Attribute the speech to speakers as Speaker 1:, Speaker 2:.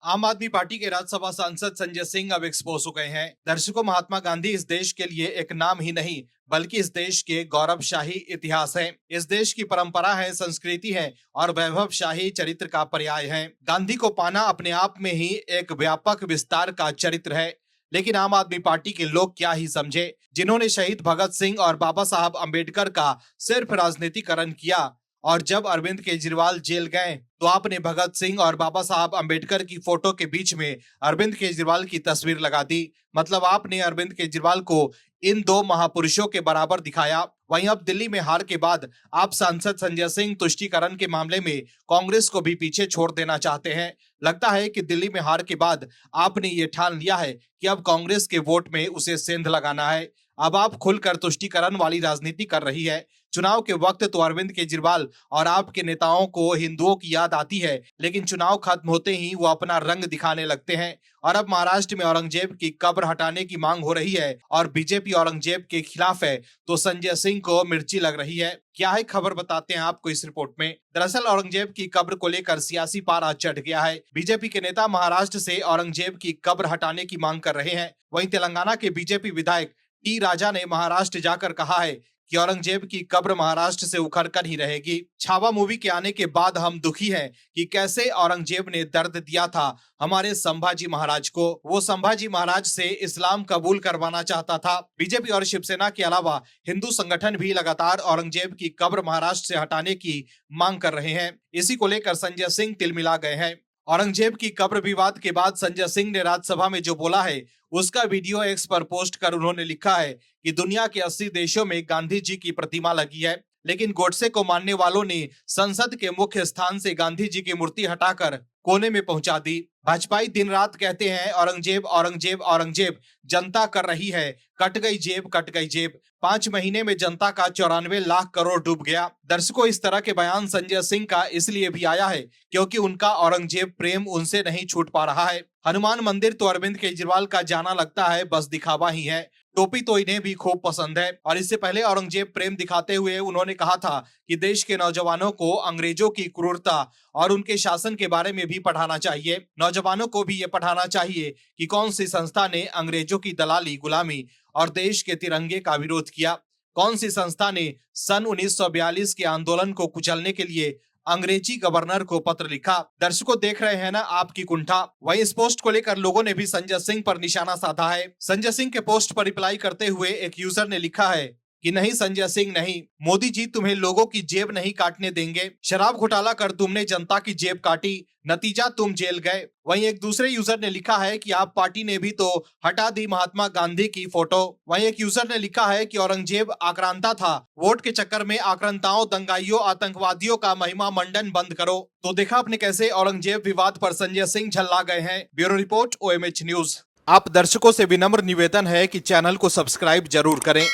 Speaker 1: आम आदमी पार्टी के राज्यसभा सांसद संजय सिंह अब एक्सपोज हो गए हैं। दर्शकों, महात्मा गांधी इस देश के लिए एक नाम ही नहीं बल्कि इस देश के गौरवशाही इतिहास है। इस देश की परंपरा है, संस्कृति है और वैभवशाही चरित्र का पर्याय है। गांधी को पाना अपने आप में ही एक व्यापक विस्तार का चरित्र है। लेकिन आम आदमी पार्टी के लोग क्या ही समझे, जिन्होंने शहीद भगत सिंह और बाबा साहब अम्बेडकर का सिर्फ राजनीतिकरण किया और जब अरविंद केजरीवाल जेल गए तो आपने भगत सिंह और बाबा साहब अम्बेडकर की फोटो के बीच में अरविंद केजरीवाल की तस्वीर लगा दी। मतलब आपने अरविंद केजरीवाल को इन दो महापुरुषों के बराबर दिखाया। वहीं अब दिल्ली में हार के बाद आप सांसद संजय सिंह तुष्टीकरण के मामले में कांग्रेस को भी पीछे छोड़ देना चाहते हैं। लगता है कि दिल्ली में हार के बाद आपने ये ठान लिया है कि अब कांग्रेस के वोट में उसे सेंध लगाना है। अब आप खुलकर तुष्टीकरण वाली राजनीति कर रही है। चुनाव के वक्त तो अरविंद केजरीवाल और आपके नेताओं को हिंदुओं की याद आती है, लेकिन चुनाव खत्म होते ही वो अपना रंग दिखाने लगते हैं। और अब महाराष्ट्र में औरंगजेब की कब्र हटाने की मांग हो रही है और बीजेपी औरंगजेब के खिलाफ है, तो संजय सिंह को मिर्ची लग रही है। क्या है खबर, बताते हैं आपको इस रिपोर्ट में। दरअसल औरंगजेब की कब्र को लेकर सियासी पारा चढ़ गया है। बीजेपी के नेता महाराष्ट्र से औरंगजेब की कब्र हटाने की मांग कर रहे हैं। वहीं तेलंगाना के बीजेपी विधायक टी राजा ने महाराष्ट्र जाकर कहा है कि औरंगजेब की कब्र महाराष्ट्र से उखड़ कर ही रहेगी। छावा मूवी के आने के बाद हम दुखी हैं कि कैसे औरंगजेब ने दर्द दिया था हमारे संभाजी महाराज को। वो संभाजी महाराज से इस्लाम कबूल करवाना चाहता था। बीजेपी और शिवसेना के अलावा हिंदू संगठन भी लगातार औरंगजेब की कब्र महाराष्ट्र से हटाने की मांग कर रहे हैं। इसी को लेकर संजय सिंह तिलमिला गए हैं। औरंगजेब की कब्र विवाद के बाद संजय सिंह ने राज्यसभा में जो बोला है उसका वीडियो एक्स पर पोस्ट कर उन्होंने लिखा है कि दुनिया के 80 देशों में गांधी जी की प्रतिमा लगी है, लेकिन गोडसे को मानने वालों ने संसद के मुख्य स्थान से गांधी जी की मूर्ति हटाकर कोने में पहुंचा दी। भाजपाई दिन रात कहते हैं औरंगजेब औरंगजेब औरंगजेब, जनता कर रही है कट गई जेब कट गई जेब। 5 महीने में जनता का 94 लाख करोड़ डूब गया। दर्शकों, इस तरह के बयान संजय सिंह का इसलिए भी आया है क्योंकि उनका औरंगजेब प्रेम उनसे नहीं छूट पा रहा है। हनुमान मंदिर तो अरविंद केजरीवाल का जाना लगता है बस दिखावा ही है। टोपी तो इन्हें भी खूब पसंद है। और इससे पहले औरंगजेब प्रेम दिखाते हुए उन्होंने कहा था कि देश के नौजवानों को अंग्रेजों की क्रूरता और उनके शासन के बारे में भी पढ़ाना चाहिए। नौजवानों को भी ये पढ़ाना चाहिए कि कौन सी संस्था ने अंग्रेजों की दलाली, गुलामी और देश के तिरंगे का विरोध किया। कौन सी संस्था ने सन 1942 के आंदोलन को कुचलने के लिए अंग्रेजी गवर्नर को पत्र लिखा। दर्शकों, देख रहे हैं ना आपकी कुंठा। वहीं इस पोस्ट को लेकर लोगों ने भी संजय सिंह पर निशाना साधा है। संजय सिंह के पोस्ट पर रिप्लाई करते हुए एक यूजर ने लिखा है कि नहीं संजय सिंह नहीं, मोदी जी तुम्हें लोगों की जेब नहीं काटने देंगे। शराब घोटाला कर तुमने जनता की जेब काटी, नतीजा तुम जेल गए। वहीं एक दूसरे यूजर ने लिखा है कि आप पार्टी ने भी तो हटा दी महात्मा गांधी की फोटो। वहीं एक यूजर ने लिखा है कि औरंगजेब आक्रांता था, वोट के चक्कर में आक्रांताओं, दंगाइयों, आतंकवादियों का महिमा मंडन बंद करो। तो देखा आपने कैसे औरंगजेब विवाद पर संजय सिंह झल्ला गए हैं। Bureau report, OMH news. आप दर्शकों से विनम्र निवेदन है कि चैनल को सब्सक्राइब जरूर करें।